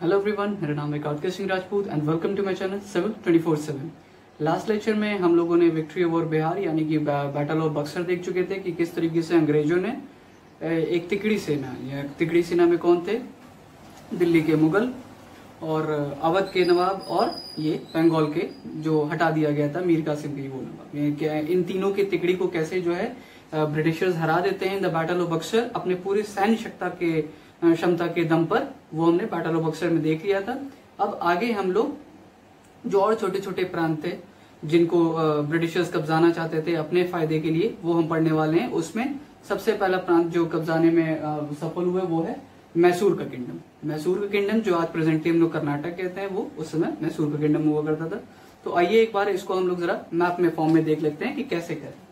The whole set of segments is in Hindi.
हेलो एवरीवन, मेरा नाम है Kartik Singh Rajput and welcome to my channel civil 24/7। Last lecture में हम लोगों ने विक्ट्री ओवर बिहार यानी कि बैटल ऑफ बक्सर देख चुके थे कि किस तरीके से अंग्रेजों ने एक तिकड़ी सेना में कौन थे, दिल्ली के मुगल और अवध के नवाब और ये बंगाल के जो हटा दिया गया था मीर कासिम की वो नवाब, इन तीनों की तिकड़ी को कैसे जो है ब्रिटिशर्स हरा देते हैं in the battle of Buxar अपने पूरे सैन्य क्षमता के दम पर। वो हमने बैटल ऑफ बक्सर में देख लिया था। अब आगे हम लोग जो और छोटे छोटे प्रांत थे जिनको ब्रिटिशर्स कब्जाना चाहते थे अपने फायदे के लिए, वो हम पढ़ने वाले हैं। उसमें सबसे पहला प्रांत जो कब्जाने में सफल हुए वो है मैसूर का किंगडम। मैसूर का किंगडम जो आज प्रेजेंटली हम लोग कर्नाटक कहते हैं, वो उस समय मैसूर का किंगडम हुआ करता था। तो आइए एक बार इसको हम लोग जरा मैप में फॉर्म में देख लेते हैं कि कैसे करें।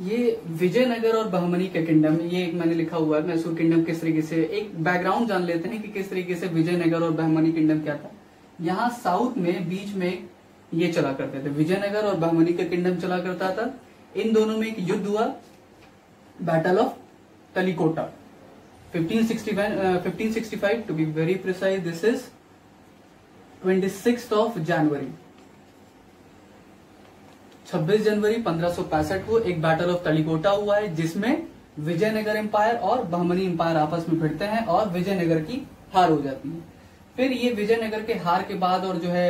ये विजयनगर और बहमनी का किंगडम, ये एक मैंने लिखा हुआ है मैसूर किंगडम किस तरीके से। एक बैकग्राउंड जान लेते हैं कि किस तरीके से विजयनगर और बहमनी किंगडम क्या था। यहाँ साउथ में बीच में ये चला करते थे, विजयनगर और बहमनी का किंगडम चला करता था। इन दोनों में एक युद्ध हुआ, battle of Talikota 1565 to be very precise. This is 26 of January 26 जनवरी 1565 को एक बैटल ऑफ तलीकोटा हुआ है जिसमें विजयनगर एम्पायर और बहमनी एम्पायर आपस में भिड़ते हैं और विजयनगर की हार हो जाती है। फिर ये विजयनगर के हार के बाद और जो है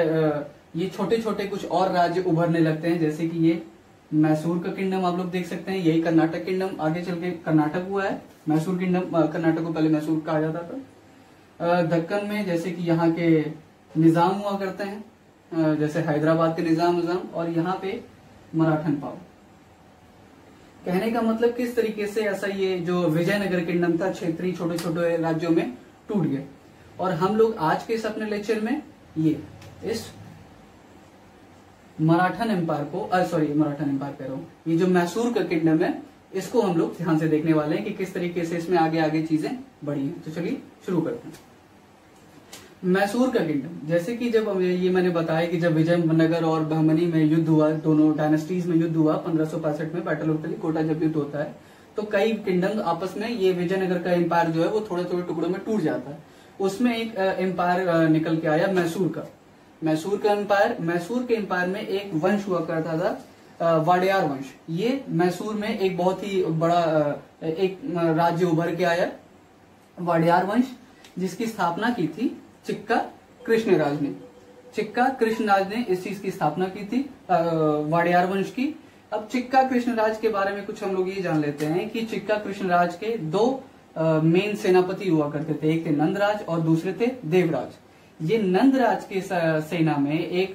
ये छोटे छोटे कुछ और राज्य उभरने लगते हैं, जैसे कि ये मैसूर का किंगडम आप लोग देख सकते हैं। यही कर्नाटक किंगडम आगे चल के कर्नाटक हुआ है। मैसूर किंगडम, कर्नाटक को पहले मैसूर कहा जाता था। दक्कन में जैसे कि यहाँ के निजाम हुआ करते हैं, जैसे हैदराबाद के निजाम, और यहाँ पे मराठन पाव। कहने का मतलब किस तरीके से ऐसा ये जो विजयनगर किंगडम था क्षेत्रीय छोटे छोटे राज्यों में टूट गया। और हम लोग आज के इस अपने लेक्चर में ये इस मराठन एम्पायर को मराठन एम्पायर कह रहा हूं, ये जो मैसूर का किंगडम है इसको हम लोग ध्यान से देखने वाले हैं कि किस तरीके से इसमें आगे आगे चीजें बढ़ी हैं। तो चलिए शुरू करते हैं। मैसूर का किंगडम, जैसे कि जब ये मैंने बताया कि जब विजयनगर और बहमनी में युद्ध हुआ, दोनों डायनेस्टीज में युद्ध हुआ 1565 में बैटल ऑफ तलीकोटा जब युद्ध होता है तो कई किंगडम आपस में, ये विजयनगर का एम्पायर जो है वो थोड़े थोड़े टुकड़ों में टूट जाता है। उसमें एक एम्पायर निकल के आया मैसूर का एम्पायर। मैसूर के एम्पायर में एक वंश हुआ करता था वाडियार वंश। ये मैसूर में एक बहुत ही बड़ा एक राज्य उभर के आया, वाडियार वंश, जिसकी स्थापना की थी चिक्का कृष्णराज ने इस चीज की स्थापना की थी, वाडियार वंश की। अब चिक्का कृष्णराज के बारे में कुछ हम लोग ये जान लेते हैं कि चिक्का कृष्णराज के दो मेन सेनापति हुआ करते थे, एक थे नंदराज और दूसरे थे देवराज। ये नंदराज के सेना में एक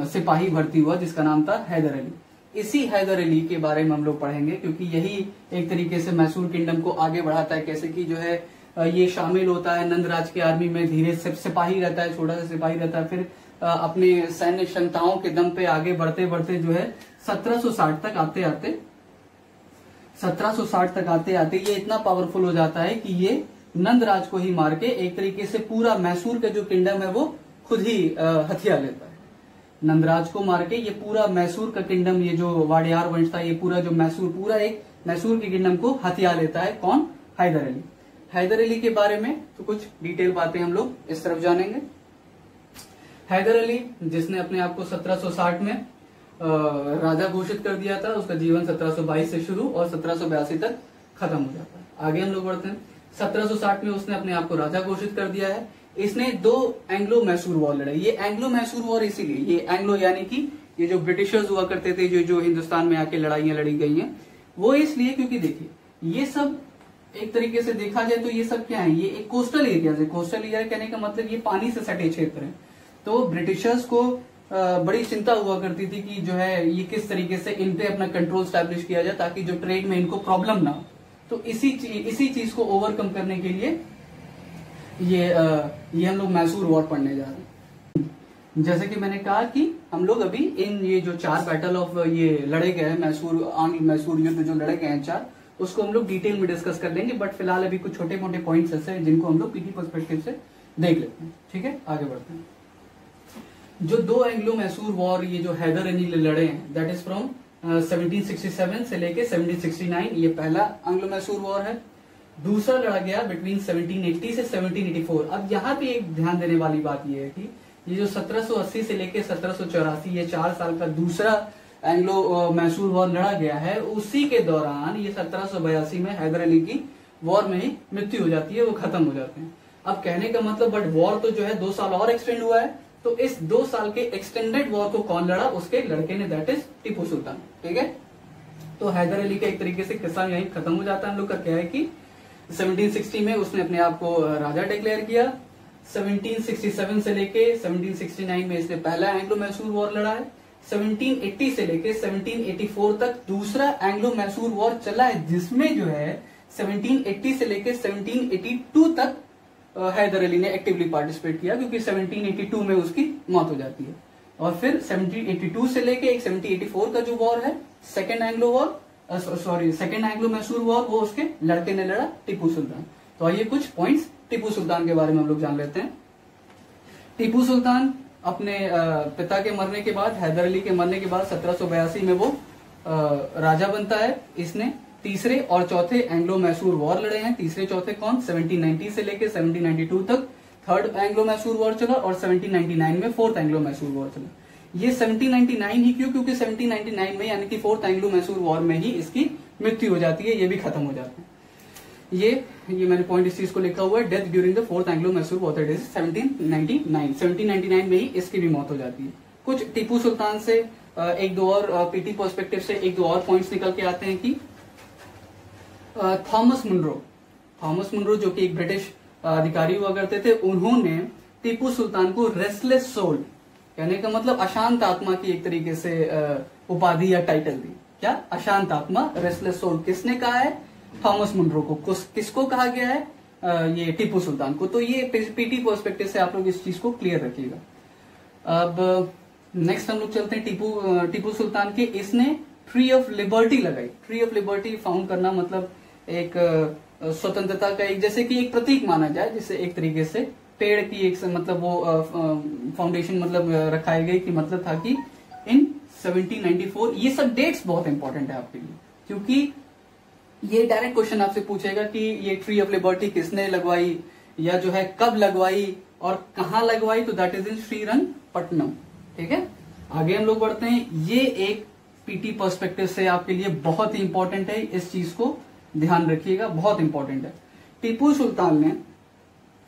सिपाही भर्ती हुआ जिसका नाम था हैदर अली। इसी हैदर अली के बारे में हम लोग पढ़ेंगे क्योंकि यही एक तरीके से मैसूर किंगडम को आगे बढ़ाता है। कैसे कि जो है ये शामिल होता है नंदराज की आर्मी में, धीरे से सिपाही रहता है, छोटा सा सिपाही रहता है, फिर अपने सैन्य क्षमताओं के दम पे आगे बढ़ते बढ़ते जो है 1760 तक आते आते ये इतना पावरफुल हो जाता है कि ये नंदराज को ही मार के एक तरीके से पूरा मैसूर का जो किंगडम है वो खुद ही हथिया लेता है। नंदराज को मार के ये पूरा मैसूर का किंगडम, ये जो वाडियार वंश था, ये पूरा जो पूरा एक मैसूर के किंगडम को हथिया लेता है। कौन? हैदर अली। हैदर अली के बारे में तो कुछ डिटेल बातें हम लोग इस तरफ जानेंगे। हैदर अली जिसने अपने आप को 1760 में राजा घोषित कर दिया था, उसका जीवन 1722 से शुरू और 1782 तक खत्म हो जाता है। आगे हम लोग बढ़ते हैं। 1760 में उसने अपने आप को राजा घोषित कर दिया है। इसने दो एंग्लो मैसूर वॉर लड़ाई। ये एंग्लो मैसूर वॉर इसीलिए, ये एंग्लो यानी कि ये जो ब्रिटिशर्स हुआ करते थे जो हिंदुस्तान में आके लड़ाइयां लड़ी गई हैं, वो इसलिए क्योंकि देखिए ये सब एक तरीके से देखा जाए तो ये सब क्या है, ये एक कोस्टल एरिया है। कोस्टल एरिया कहने का मतलब ये पानी से सटे क्षेत्र है। तो ब्रिटिशर्स को बड़ी चिंता हुआ करती थी कि जो है ये किस तरीके से इन पे अपना कंट्रोल स्टैब्लिश किया जाए ताकि जो ट्रेड में इनको प्रॉब्लम ना हो। तो इसी चीज को ओवरकम करने के लिए ये हम लोग मैसूर वॉर पढ़ने जा रहे हैं। जैसे कि मैंने कहा कि हम लोग अभी ये जो 4 बैटल ऑफ ये लड़े गए हैं, मैसूर युद्ध जो लड़े गए हैं 4, उसको हम लोग डिटेल में डिस्कस कर लेंगे। बट फिलहाल अभी कुछ छोटे मोटे पॉइंट्स ऐसे हैं जिनको हम लोग पीटी पर्सपेक्टिव से देख लेते हैं। ठीक है, आगे बढ़ते हैं। जो 2 एंग्लो मैसूर वॉर ये जो हैदर अली लड़े हैं, दैट इज फ्रॉम 1767 से लेके 1769, ये पहला एंग्लो मैसूर वॉर है। दूसरा लड़ा गया बिटवीन 1780 से 1784। अब यहाँ पे एक ध्यान देने वाली बात ये है कि ये जो 1780 से लेके 1784 ये 4 साल का दूसरा एंग्लो मैसूर वॉर लड़ा गया है, उसी के दौरान ये 1782 में हैदर अली की वॉर में ही मृत्यु हो जाती है, वो खत्म हो जाते हैं। अब कहने का मतलब बट वॉर तो जो है 2 साल और एक्सटेंड हुआ है, तो इस 2 साल के एक्सटेंडेड वॉर को कौन लड़ा? उसके लड़के ने, दैट इज टीपू सुल्तान। ठीक है, तो हैदर अली का एक तरीके से किस्सा यहीं खत्म हो जाता है। हम लोग का क्या है कि 1760 में उसने अपने आप को राजा डिक्लेयर किया। 1767 से लेके 1769 में इसने पहला एंग्लो मैसूर वॉर लड़ा है। 1780 से लेके 1784 तक दूसरा एंग्लो मैसूर वॉर चला है, जिसमें जो है 1780 से लेके 1782 तक हैदर अली ने एक्टिवली पार्टिसिपेट किया, क्योंकि 1782 में उसकी मौत हो जाती है। और फिर 1782 से लेके एक 1784 का जो वॉर है, सेकेंड एंग्लो मैसूर वॉर, वो उसके लड़के ने लड़ा, टीपू सुल्तान। तो आइए कुछ पॉइंट्स टीपू सुल्तान के बारे में हम लोग जान लेते हैं। टीपू सुल्तान अपने पिता के मरने के बाद, हैदर अली के मरने के बाद 1782 में वो राजा बनता है। इसने तीसरे और चौथे एंग्लो मैसूर वॉर लड़े हैं। तीसरे चौथे कौन? 1790 से लेके 1792 तक थर्ड एंग्लो मैसूर वॉर चला, और 1799 में फोर्थ एंग्लो मैसूर वॉर चला। ये 1799 ही क्यों? क्योंकि 1799 में यानी कि फोर्थ एंग्लो मैसूर वॉर में ही इसकी मृत्यु हो जाती है, ये भी खत्म हो जाता है। ये मैंने पॉइंट इस चीज को लिखा हुआ है, death during the fourth Anglo Mysore war, that is 1799 में ही इसकी भी मौत हो जाती है। कुछ टीपू सुल्तान से एक दो और पीटी पर्सपेक्टिव से एक दो और पॉइंट्स निकल के आते हैं कि थॉमस मुनरो जो कि एक ब्रिटिश अधिकारी हुआ करते थे, उन्होंने टीपू सुल्तान को रेस्टलेस सोल, कहने का मतलब अशांत आत्मा की एक तरीके से उपाधि या टाइटल दी। क्या? अशांत आत्मा, रेस्टलेस सोल। किसने कहा है? थॉमस मुनरो को। किसको कहा गया है? ये टीपू सुल्तान को। तो ये पीटी पर्सपेक्टिव से आप लोग इस चीज को क्लियर रखिएगा। अब नेक्स्ट हम लोग चलते हैं टीपू सुल्तान के। इसने ट्री ऑफ लिबर्टी लगाई। ट्री ऑफ लिबर्टी फाउंड करना मतलब एक स्वतंत्रता का एक, जैसे कि एक प्रतीक माना जाए, जिससे एक तरीके से पेड़ की एक मतलब वो फाउंडेशन मतलब रखाई गई, कि मतलब था कि इन 1794। ये सब डेट्स बहुत इंपॉर्टेंट है आपके लिए, क्योंकि ये डायरेक्ट क्वेश्चन आपसे पूछेगा कि ये ट्री ऑफ लिबर्टी किसने लगवाई, या जो है कब लगवाई और कहाँ लगवाई। तो दैट इज इन श्रीरंगपट्टनम। ठीक है, आगे हम लोग बढ़ते हैं। ये एक पीटी पर्सपेक्टिव से आपके लिए बहुत ही इंपॉर्टेंट है, इस चीज को ध्यान रखिएगा, बहुत इंपॉर्टेंट है। टीपू सुल्तान ने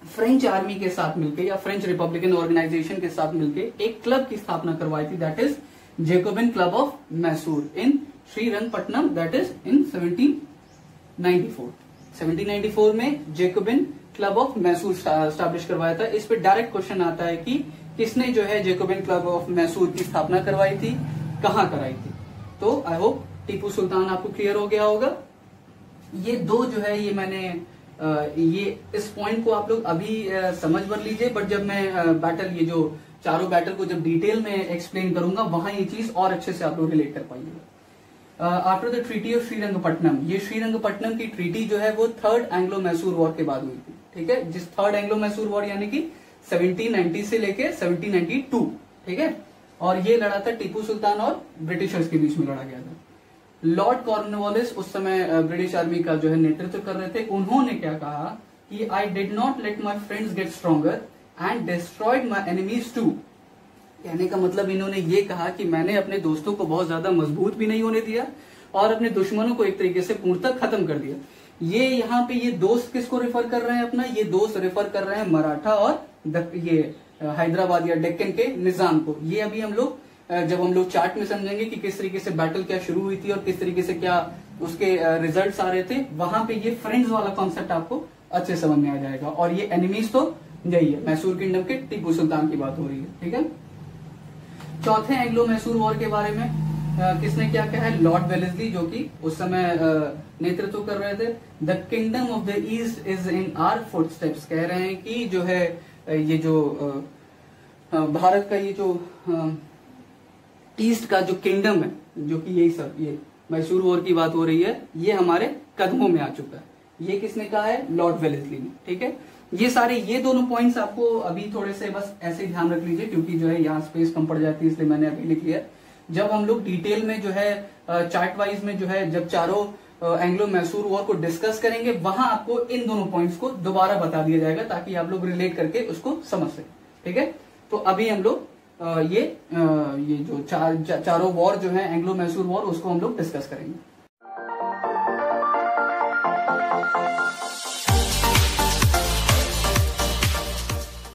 फ्रेंच आर्मी के साथ मिलकर या फ्रेंच रिपब्लिकन ऑर्गेनाइजेशन के साथ मिलकर एक क्लब की स्थापना करवाई थी, that is Jacobin Club of Mysore in Srirangapatnam, that is in 1794। 1794 में Jacobin Club of Mysore establish करवाया था। इस पे डायरेक्ट क्वेश्चन आता है कि किसने जो है जैकोबिन क्लब ऑफ मैसूर की स्थापना करवाई थी, कहां कराई थी। तो आई होप टीपू सुल्तान आपको क्लियर हो गया होगा। ये दो जो है ये मैंने ये इस पॉइंट को आप लोग अभी समझ भर लीजिए, बट जब मैं बैटल, ये जो चारों बैटल को जब डिटेल में एक्सप्लेन करूंगा, वहां ये चीज और अच्छे से आप लोग रिलेट कर पाइएगा। After the treaty of Srirangapatnam, ये श्रीरंगपट्टनम की ट्रीटी जो है वो थर्ड एंग्लो मैसूर वॉर के बाद हुई थी। ठीक है, जिस थर्ड एंग्लो मैसूर वॉर यानी कि 1790 से लेके 1792। ठीक है, और ये लड़ा था टीपू सुल्तान और ब्रिटिशर्स के बीच में लड़ा गया था। लॉर्ड कॉर्नवालिस उस समय ब्रिटिश आर्मी का जो है नेतृत्व कर रहे थे। उन्होंने क्या कहा कि I did not let my friends get stronger and destroyed my enemies too. कहने का मतलब इन्होंने ये कहा कि मैंने अपने दोस्तों को बहुत ज्यादा मजबूत भी नहीं होने दिया और अपने दुश्मनों को एक तरीके से पूर्णतः खत्म कर दिया। ये यहाँ पे ये दोस्त किसको रेफर कर रहे हैं अपना? ये दोस्त रेफर कर रहे हैं मराठा और ये हैदराबाद या डेक्कन के निजाम को। ये अभी हम लोग जब हम लोग चार्ट में समझेंगे कि किस तरीके से बैटल क्या शुरू हुई थी और किस तरीके से क्या उसके रिजल्ट्स आ रहे थे, वहां पे ये फ्रेंड्स वाला कॉन्सेप्ट आपको अच्छे समझ में आ जाएगा। और ये एनिमीज तो यही है, मैसूर किंगडम के टीपू सुल्तान की बात हो रही है। ठीक है, चौथे एंग्लो मैसूर वॉर के बारे में किसने क्या कहा है? लॉर्ड वेलेस्ली, जो कि उस समय नेतृत्व कर रहे थे। The kingdom of the east is in our footsteps, कह रहे हैं कि जो है ये जो भारत का ये जो ईस्ट का जो किंगडम है, जो कि यही सब ये मैसूर वॉर की बात हो रही है, ये हमारे कदमों में आ चुका है। ये किसने कहा है? लॉर्ड वेलेस्ली ने। ठीक है, ये सारे ये दोनों पॉइंट्स आपको अभी थोड़े से बस ऐसे ध्यान रख लीजिए, क्योंकि जो है यहाँ स्पेस कम पड़ जाती है, इसलिए मैंने अभी लिख लिया। जब हम लोग डिटेल में जो है चार्ट वाइज में जो है जब चारों एंग्लो मैसूर वॉर को डिस्कस करेंगे, वहां आपको इन दोनों पॉइंट्स को दोबारा बता दिया जाएगा ताकि आप लोग रिलेट करके उसको समझ सकें। ठीक है, तो अभी हम लोग ये जो चारों वॉर जो है एंग्लो मैसूर वॉर उसको हम लोग डिस्कस करेंगे।